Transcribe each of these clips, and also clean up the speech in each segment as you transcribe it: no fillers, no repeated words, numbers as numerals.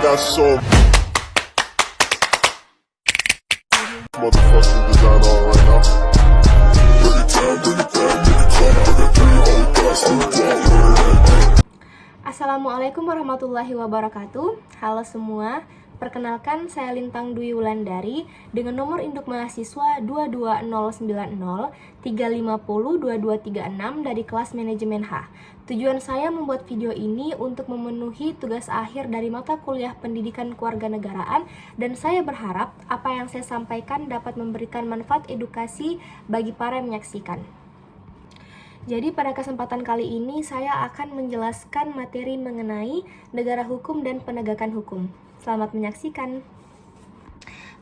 got so motherfucking design on right now. Bring it down, bring it down, make it clap. I got 3 old guys on the wall. Assalamualaikum warahmatullahi wabarakatuh. Halo semua, perkenalkan saya Lintang Dwi Wulandari dengan nomor induk mahasiswa 22090-350-2236 dari kelas manajemen H. Tujuan saya membuat video ini untuk memenuhi tugas akhir dari mata kuliah pendidikan kewarganegaraan, dan saya berharap apa yang saya sampaikan dapat memberikan manfaat edukasi bagi para yang menyaksikan. Jadi pada kesempatan kali ini saya akan menjelaskan materi mengenai negara hukum dan penegakan hukum. Selamat menyaksikan.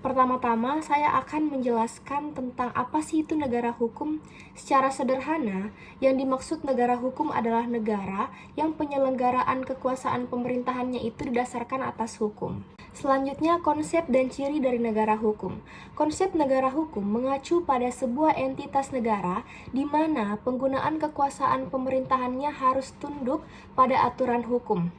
Pertama-tama saya akan menjelaskan tentang apa sih itu negara hukum. Secara sederhana, yang dimaksud negara hukum adalah negara yang penyelenggaraan kekuasaan pemerintahannya itu didasarkan atas hukum. Selanjutnya, konsep dan ciri dari negara hukum. Konsep negara hukum mengacu pada sebuah entitas negara di mana penggunaan kekuasaan pemerintahannya harus tunduk pada aturan hukum.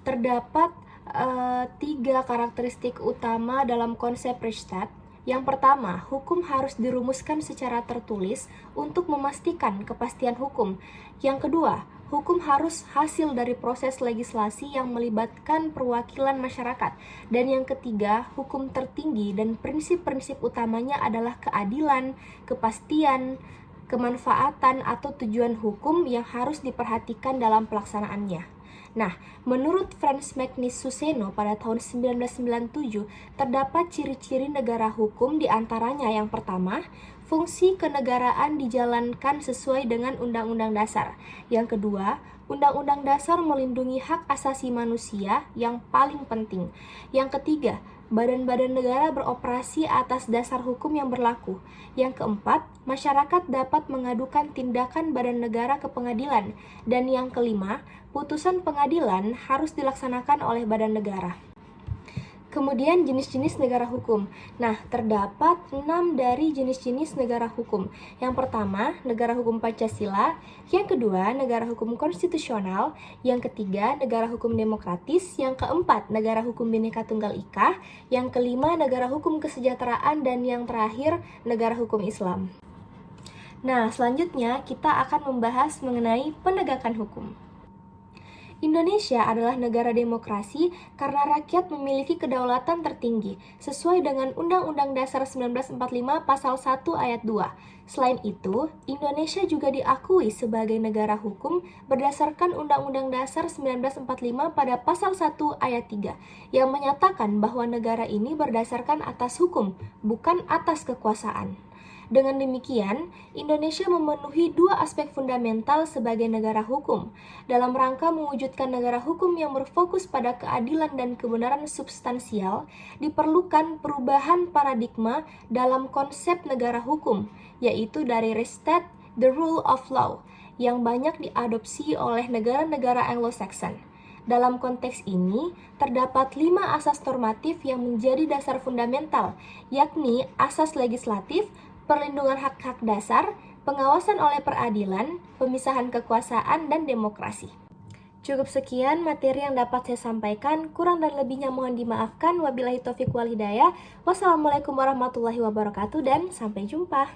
Terdapat 3 karakteristik utama dalam konsep Rechtsstaat. Yang pertama, hukum harus dirumuskan secara tertulis untuk memastikan kepastian hukum. Yang kedua, hukum harus hasil dari proses legislasi yang melibatkan perwakilan masyarakat. Dan yang ketiga, hukum tertinggi dan prinsip-prinsip utamanya adalah keadilan, kepastian, kemanfaatan atau tujuan hukum yang harus diperhatikan dalam pelaksanaannya. Nah, menurut Frans Magnus Suseno pada tahun 1997, terdapat ciri-ciri negara hukum diantaranya yang pertama, fungsi kenegaraan dijalankan sesuai dengan Undang-Undang Dasar. Yang kedua, Undang-Undang Dasar melindungi hak asasi manusia yang paling penting. Yang ketiga, badan-badan negara beroperasi atas dasar hukum yang berlaku. Yang keempat, masyarakat dapat mengadukan tindakan badan negara ke pengadilan. Dan yang kelima, putusan pengadilan harus dilaksanakan oleh badan negara. Kemudian jenis-jenis negara hukum. Nah, terdapat 6 dari jenis-jenis negara hukum. Yang pertama, negara hukum Pancasila. Yang kedua, negara hukum konstitusional. Yang ketiga, negara hukum demokratis. Yang keempat, negara hukum Bhinneka Tunggal Ika. Yang kelima, negara hukum kesejahteraan. Dan yang terakhir, negara hukum Islam. Nah, selanjutnya kita akan membahas mengenai penegakan hukum. Indonesia adalah negara demokrasi karena rakyat memiliki kedaulatan tertinggi sesuai dengan Undang-Undang Dasar 1945 Pasal 1 Ayat 2. Selain itu, Indonesia juga diakui sebagai negara hukum berdasarkan Undang-Undang Dasar 1945 pada Pasal 1 Ayat 3 yang menyatakan bahwa negara ini berdasarkan atas hukum, bukan atas kekuasaan. Dengan demikian, Indonesia memenuhi 2 aspek fundamental sebagai negara hukum. Dalam rangka mewujudkan negara hukum yang berfokus pada keadilan dan kebenaran substansial, diperlukan perubahan paradigma dalam konsep negara hukum, yaitu dari Rechtsstaat, the rule of law, yang banyak diadopsi oleh negara-negara Anglo-Saxon. Dalam konteks ini, terdapat 5 asas normatif yang menjadi dasar fundamental, yakni asas legislatif, perlindungan hak-hak dasar, pengawasan oleh peradilan, pemisahan kekuasaan, dan demokrasi. Cukup sekian materi yang dapat saya sampaikan, kurang dan lebihnya mohon dimaafkan. Wabillahi taufiq wal hidayah. Wassalamualaikum warahmatullahi wabarakatuh dan sampai jumpa.